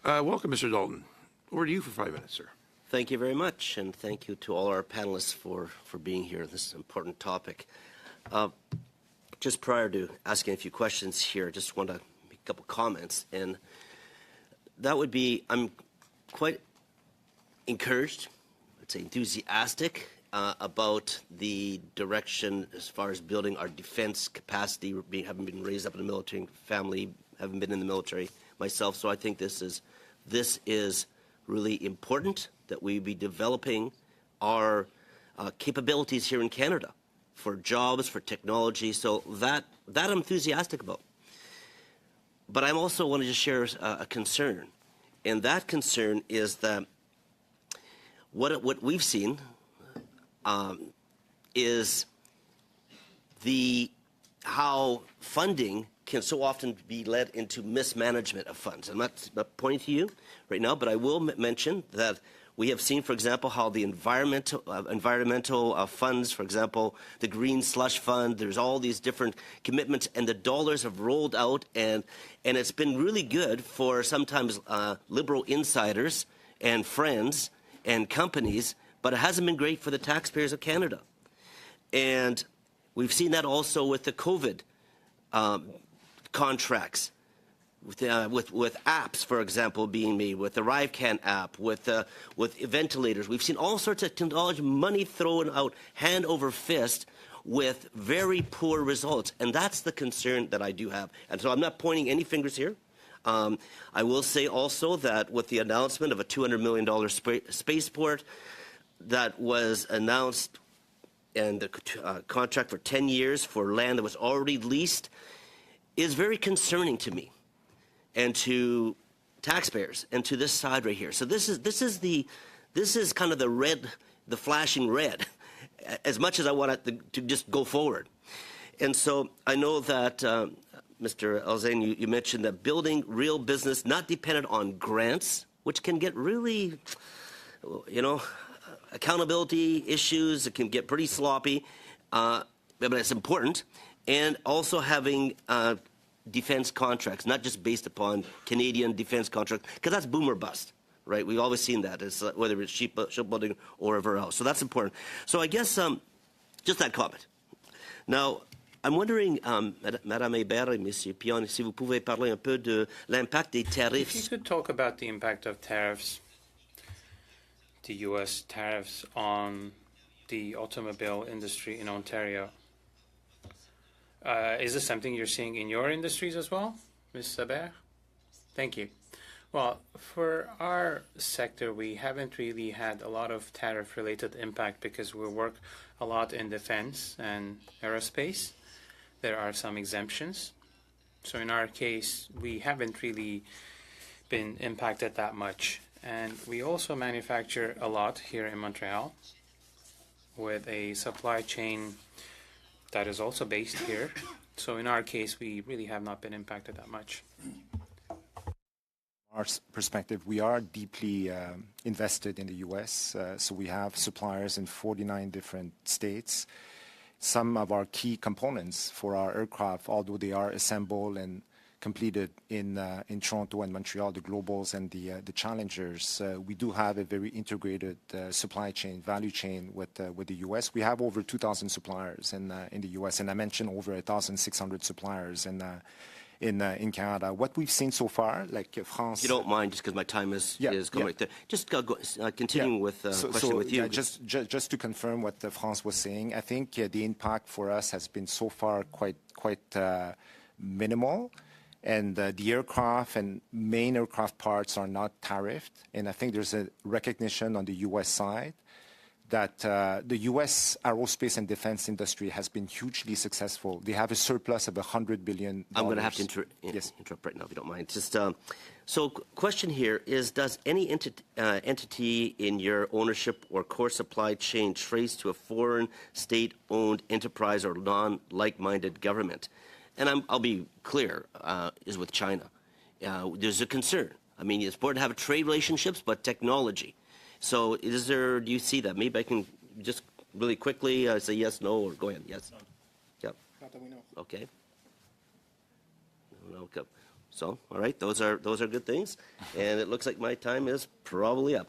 Welcome, Mr. Dalton. Over to you for 5 minutes, sir. Thank you very much, and thank you to all our panelists for being here. This is an important topic. Just prior to asking a few questions here, I just want to make a couple comments, and that would be I'm quite encouraged, I'd say enthusiastic about the direction as far as building our defense capacity, having been raised up in the military family, having been in the military myself. So I think this is really important that we be developing our capabilities here in Canada for jobs, for technology. So that I'm enthusiastic about. But I also want to just share a concern, and that concern is that what we've seen is how funding can so often be led into mismanagement of funds. I'm not pointing to you right now, but I will mention that we have seen, for example, how the environmental funds, for example, the Green Slush Fund, there's all these different commitments, and the dollars have rolled out, and it's been really good for sometimes liberal insiders and friends and companies, but it hasn't been great for the taxpayers of Canada. And we've seen that also with the COVID contracts, with apps, for example, being made, with the ArriveCan app, with ventilators. We've seen all sorts of technology money thrown out hand over fist with very poor results. And that's the concern that I do have. And so I'm not pointing any fingers here. I will say also that with the announcement of a $200 million spaceport that was announced, and the contract for 10 years for land that was already leased, is very concerning to me and to taxpayers and to this side right here. So this is kind of the flashing red, as much as I want it to just go forward. And so I know that Mr. Alzane, you mentioned that building real business not dependent on grants, which can get really, accountability issues. It can get pretty sloppy, but it's important. And also having defense contracts, not just based upon Canadian defense contracts, because that's boom or bust, right? We've always seen that, whether it's shipbuilding or wherever else. So that's important. So I guess just that comment. Now, I'm wondering, Madame Hébert et Monsieur Pion, si vous pouvez parler un peu de l'impact des tariffs. If you could talk about the impact of tariffs, the U.S. tariffs on the automobile industry in Ontario. Is this something you're seeing in your industries as well, Ms. Hébert? Thank you. Well, for our sector, we haven't really had a lot of tariff-related impact because we work a lot in defense and aerospace. There are some exemptions. So in our case, we haven't really been impacted that much. And we also manufacture a lot here in Montreal with a supply chain that is also based here. So in our case, we really have not been impacted that much. Our perspective, we are deeply invested in the U.S. So we have suppliers in 49 different states. Some of our key components for our aircraft, although they are assembled and completed in Toronto and Montreal, the Globals and the Challengers, we do have a very integrated supply chain, value chain with the U.S. We have over 2,000 suppliers in the U.S., and I mentioned over 1,600 suppliers in Canada. What we've seen so far, like France... If you don't mind, just because my time is going right there. Just continuing with question with you. Just to confirm what France was saying, I think the impact for us has been so far quite minimal. And the aircraft and main aircraft parts are not tariffed. And I think there's a recognition on the U.S. side that the U.S. aerospace and defense industry has been hugely successful. They have a surplus of $100 billion. I'm going to have to interrupt right now, if you don't mind. Just so question here is, does any entity in your ownership or core supply chain trace to a foreign state-owned enterprise or non-like-minded government? And I'll be clear, is with China. There's a concern. I mean, it's important to have trade relationships, but technology. So do you see that? Maybe I can just really quickly say yes, no, or go ahead. Yes. Yep. Not that we know. Okay. No, So, all right, those are good things. And it looks like my time is probably up.